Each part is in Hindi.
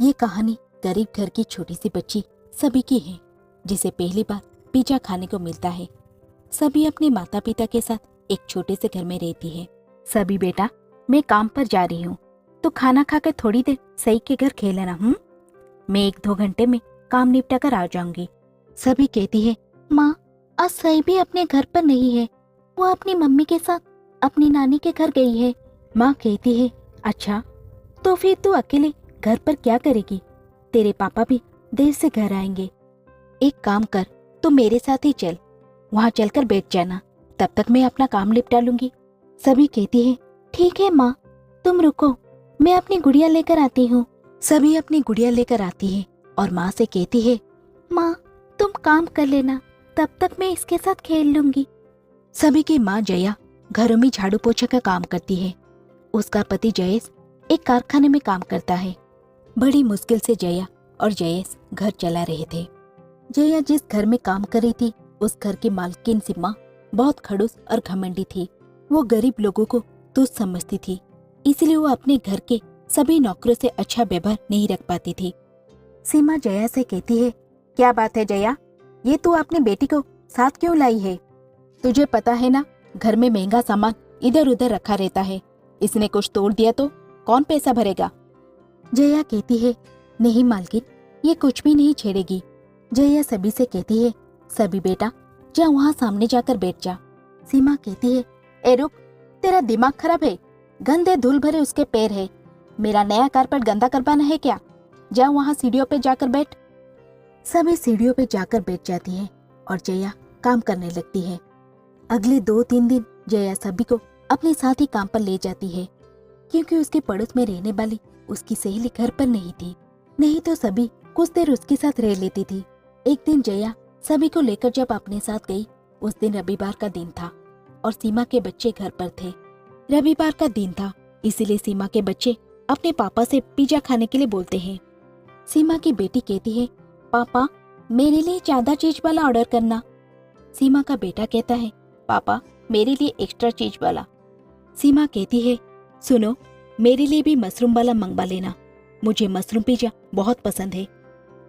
ये कहानी गरीब घर की छोटी सी बच्ची सभी की है, जिसे पहली बार पिज्जा खाने को मिलता है। सभी अपने माता पिता के साथ एक छोटे से घर में रहती है। सभी बेटा, मैं काम पर जा रही हूँ, तो खाना खाकर थोड़ी देर सई के घर खेल लेना। मैं 1-2 घंटे में काम निपटा कर आ जाऊंगी। सभी कहती है, माँ आज सई भी अपने घर पर नहीं है, वो अपनी मम्मी के साथ अपनी नानी के घर गई है। माँ कहती है, अच्छा तो फिर तू अकेले घर पर क्या करेगी? तेरे पापा भी देर से घर आएंगे। एक काम कर, तू मेरे साथ ही चल, वहाँ चलकर बैठ जाना, तब तक मैं अपना काम निपटा लूंगी। सभी कहती है, ठीक है माँ, तुम रुको, मैं अपनी गुड़िया लेकर आती हूँ। सभी अपनी गुड़िया लेकर आती है और माँ से कहती है, माँ तुम काम कर लेना, तब तक मैं इसके साथ खेल लूंगी। सभी की माँ जया घरों में झाड़ू पोछा का काम करती है। उसका पति जयेश एक कारखाने में काम करता है। बड़ी मुश्किल से जया और जयेश घर चला रहे थे। जया जिस घर में काम कर रही थी, उस घर की मालकिन सीमा बहुत खड़ूस और घमंडी थी। वो गरीब लोगों को तुच्छ समझती थी, इसलिए वो अपने घर के सभी नौकरों से अच्छा व्यवहार नहीं रख पाती थी। सीमा जया से कहती है, क्या बात है जया, ये तू अपनी बेटी को साथ क्यों लाई है? तुझे पता है ना, घर में महंगा सामान इधर उधर रखा रहता है, इसने कुछ तोड़ दिया तो कौन पैसा भरेगा? जया कहती है, नहीं मालकिन, ये कुछ भी नहीं छेड़ेगी। जया सभी से कहती है, सभी बेटा जा वहाँ सामने जाकर बैठ जा। सीमा कहती है, ए रुक, तेरा दिमाग खराब है? गंदे धूल भरे उसके पैर है, मेरा नया कारपेट गंदा करवाना है क्या? जा वहाँ सीढ़ियों पे जाकर बैठ। सभी सीढ़ियों पे जाकर बैठ जाती है और जया काम करने लगती है। अगले 2-3 दिन जया सभी को अपने साथ ही काम पर ले जाती है, क्योंकि उसके पड़ोस में रहने वाली उसकी सहेली घर पर नहीं थी, नहीं तो सभी कुछ देर उसके साथ रह लेती थी। एक दिन जया सभी को लेकर जब अपने साथ गई, उस दिन रविवार का दिन था और सीमा के बच्चे घर पर थे। रविवार का दिन था, इसीलिए सीमा के बच्चे अपने पापा से पिज्जा खाने के लिए बोलते हैं। सीमा की बेटी कहती है, पापा मेरे लिए ज्यादा चीज वाला ऑर्डर करना। सीमा का बेटा कहता है, पापा मेरे लिए एक्स्ट्रा चीज वाला। सीमा कहती है, सुनो, मेरे लिए भी मशरूम वाला मंगवा लेना, मुझे मशरूम पिज्जा बहुत पसंद है।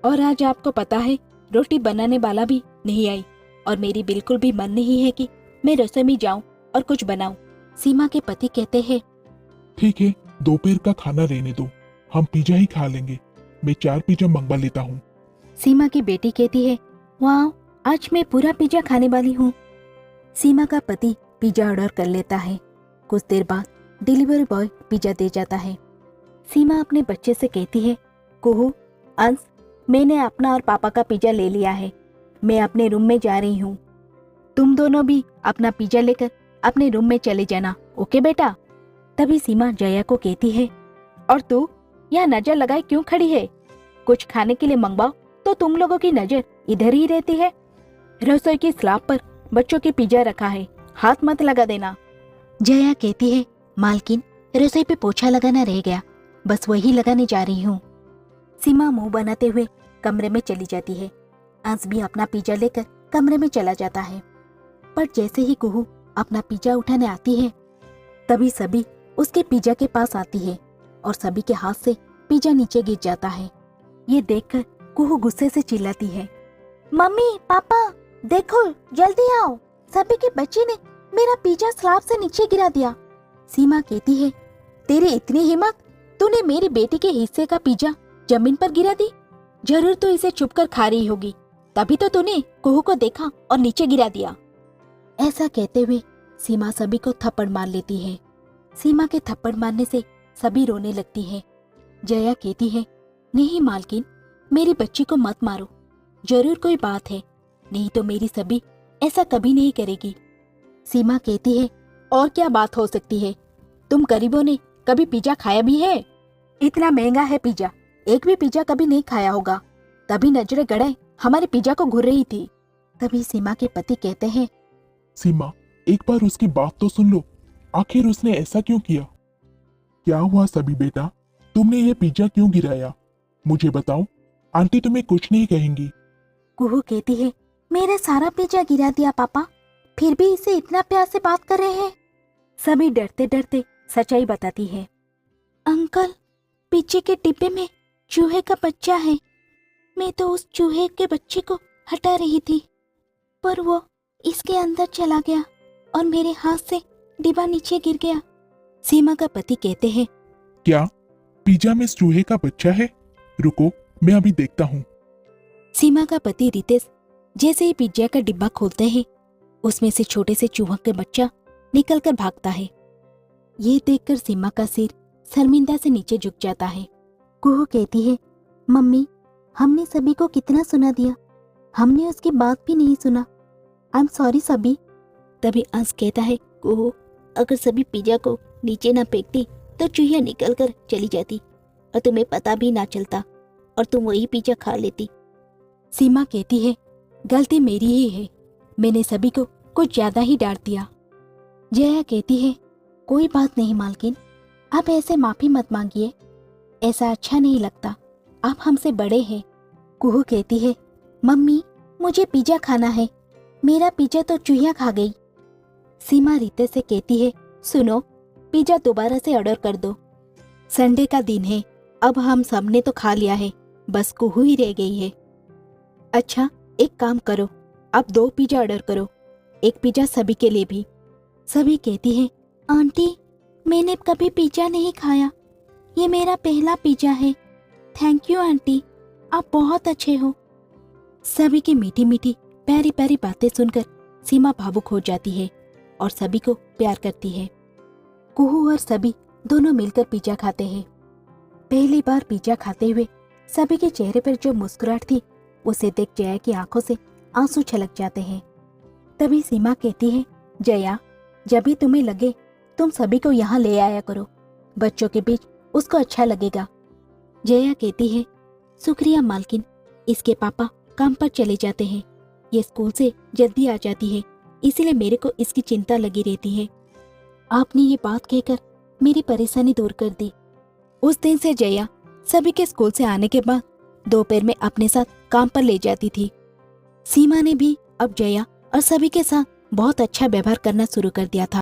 और आज आपको पता है, रोटी बनाने वाला भी नहीं आई और मेरी बिल्कुल भी मन नहीं है कि मैं रसोई में जाऊं और कुछ बनाऊं। सीमा के पति कहते हैं, ठीक है, दोपहर का खाना रहने दो, हम पिज्जा ही खा लेंगे, मैं 4 पिज्जा मंगवा लेता हूँ। सीमा की बेटी कहती है, वाह, आज मैं पूरा पिज्जा खाने वाली हूँ। सीमा का पति पिज्जा ऑर्डर कर लेता है। कुछ देर बाद डिलीवरी बॉय पिज्जा दे जाता है। सीमा अपने बच्चे से कहती है, कुहू, अंश, मैंने अपना और पापा का पिज्जा ले लिया है, मैं अपने रूम में जा रही हूँ, तुम दोनों भी अपना पिज्जा लेकर अपने रूम में चले जाना, ओके बेटा? तभी सीमा जया को कहती है, और तू यहाँ नजर लगाए क्यों खड़ी है? कुछ खाने के लिए मंगवाओ तो तुम लोगों की नजर इधर ही रहती है। रसोई की स्लैब पर बच्चों की पिज्जा रखा है, हाथ मत लगा देना। जया कहती है, मालकिन रसोई पे पोछा लगाना रह गया, बस वही लगाने जा रही हूँ। सीमा मुंह बनाते हुए कमरे में चली जाती है। अंश भी अपना पिज्जा लेकर कमरे में चला जाता है, पर जैसे ही कुहू अपना पिज्जा उठाने आती है, तभी सभी उसके पिज्जा के पास आती है और सभी के हाथ से पिज्जा नीचे गिर जाता है। ये देखकर कुहू गुस्से से चिल्लाती है, मम्मी पापा देखो, जल्दी आओ, सभी के बच्चे ने मेरा पिज्जा स्लैब से नीचे गिरा दिया। सीमा कहती है, तेरी इतनी हिम्मत, तूने मेरी बेटी के हिस्से का पिज्जा जमीन पर गिरा दी? जरूर तो इसे छुपकर खा रही होगी, तभी तो तूने कुहू को देखा और नीचे गिरा दिया। ऐसा कहते हुए सीमा सभी को थप्पड़ मार लेती है। सीमा के थप्पड़ मारने से सभी रोने लगती है। जया कहती है, नहीं मालकिन, मेरी बच्ची को मत मारो, जरूर कोई बात है, नहीं तो मेरी सभी ऐसा कभी नहीं करेगी। सीमा कहती है, और क्या बात हो सकती है? तुम गरीबों ने कभी पिज्जा खाया भी है? इतना महंगा है पिज्जा, एक भी पिज्जा कभी नहीं खाया होगा, तभी नजरें गड़े हमारे पिज्जा को घूर रही थी। तभी सीमा के पति कहते हैं, सीमा, एक बार उसकी बात तो सुन लो, आखिर उसने ऐसा क्यों किया? क्या हुआ सभी बेटा, तुमने ये पिज्जा क्यों गिराया? मुझे बताओ, आंटी तुम्हें कुछ नहीं कहेंगी। कुहू कहती है, मेरा सारा पिज्जा गिरा दिया पापा, फिर भी इसे इतना प्यार से बात कर रहे हैं। सभी डरते डरते सच्चाई बताती है, अंकल, पिज्जे के डिब्बे में चूहे का बच्चा है। मैं तो उस चूहे के बच्चे को हटा रही थी, पर वो इसके अंदर चला गया और मेरे हाथ से डिब्बा नीचे गिर गया। सीमा का पति कहते हैं, क्या पिज्जा में इस चूहे का बच्चा है? रुको, मैं अभी देखता हूँ। सीमा का पति रितेश जैसे ही पिज्जा का डिब्बा खोलते हैं, उसमें से छोटे से चूहा का बच्चा निकलकर भागता है। ये देखकर सीमा का सिर शर्मिंदा से नीचे झुक जाता है। कुहू कहती है, मम्मी, हमने सभी को कितना सुना दिया, हमने उसकी बात भी नहीं सुना। आई एम सॉरी सभी। तभी अंश कहता है, कुहू, अगर सभी पिज्जा को नीचे ना फेंकती तो चूहिया निकल कर चली जाती और तुम्हें पता भी ना चलता और तुम वही पिज्जा खा लेती। सीमा कहती है, गलती मेरी ही है, मैंने सभी को कुछ ज्यादा ही डांट दिया। जया कहती है, कोई बात नहीं मालकिन, आप ऐसे माफी मत मांगिए, ऐसा अच्छा नहीं लगता, आप हमसे बड़े हैं। कुहू कहती है, मम्मी, मुझे पिज्जा खाना है, मेरा पिज्जा तो चूहिया खा गई। सीमा रितेश से कहती है, सुनो, पिज्जा दोबारा से ऑर्डर कर दो। संडे का दिन है, अब हम सबने तो खा लिया है, बस कुहू ही रह गई है। अच्छा, एक काम करो, अब 2 पिज्जा ऑर्डर करो, एक पिज्जा सभी के लिए भी। सभी कहती है, आंटी, मैंने कभी पिज्जा नहीं खाया, ये मेरा पहला पिज्जा है। थैंक यू आंटी, आप बहुत अच्छे हो। सभी की मीठी मीठी प्यारी प्यारी बातें सुनकर सीमा भावुक हो जाती है और सभी को प्यार करती है। कुहू और सभी दोनों मिलकर पिज्जा खाते हैं। पहली बार पिज्जा खाते हुए सभी के चेहरे पर जो मुस्कुराहट थी, उसे देख जया की आंखों से आंसू छलक जाते हैं। तभी सीमा कहती है, जया, जब भी तुम्हें लगे तुम सभी को यहाँ ले आया करो, बच्चों के बीच उसको अच्छा लगेगा। जया कहती है, शुक्रिया मालकिन, इसके पापा काम पर चले जाते हैं, ये स्कूल से जल्दी आ जाती है, इसीलिए मेरे को इसकी चिंता लगी रहती है। आपने ये बात कहकर मेरी परेशानी दूर कर दी। उस दिन से जया सभी के स्कूल से आने के बाद दोपहर में अपने साथ काम पर ले जाती थी। सीमा ने भी अब जया और सभी के साथ बहुत अच्छा व्यवहार करना शुरू कर दिया था।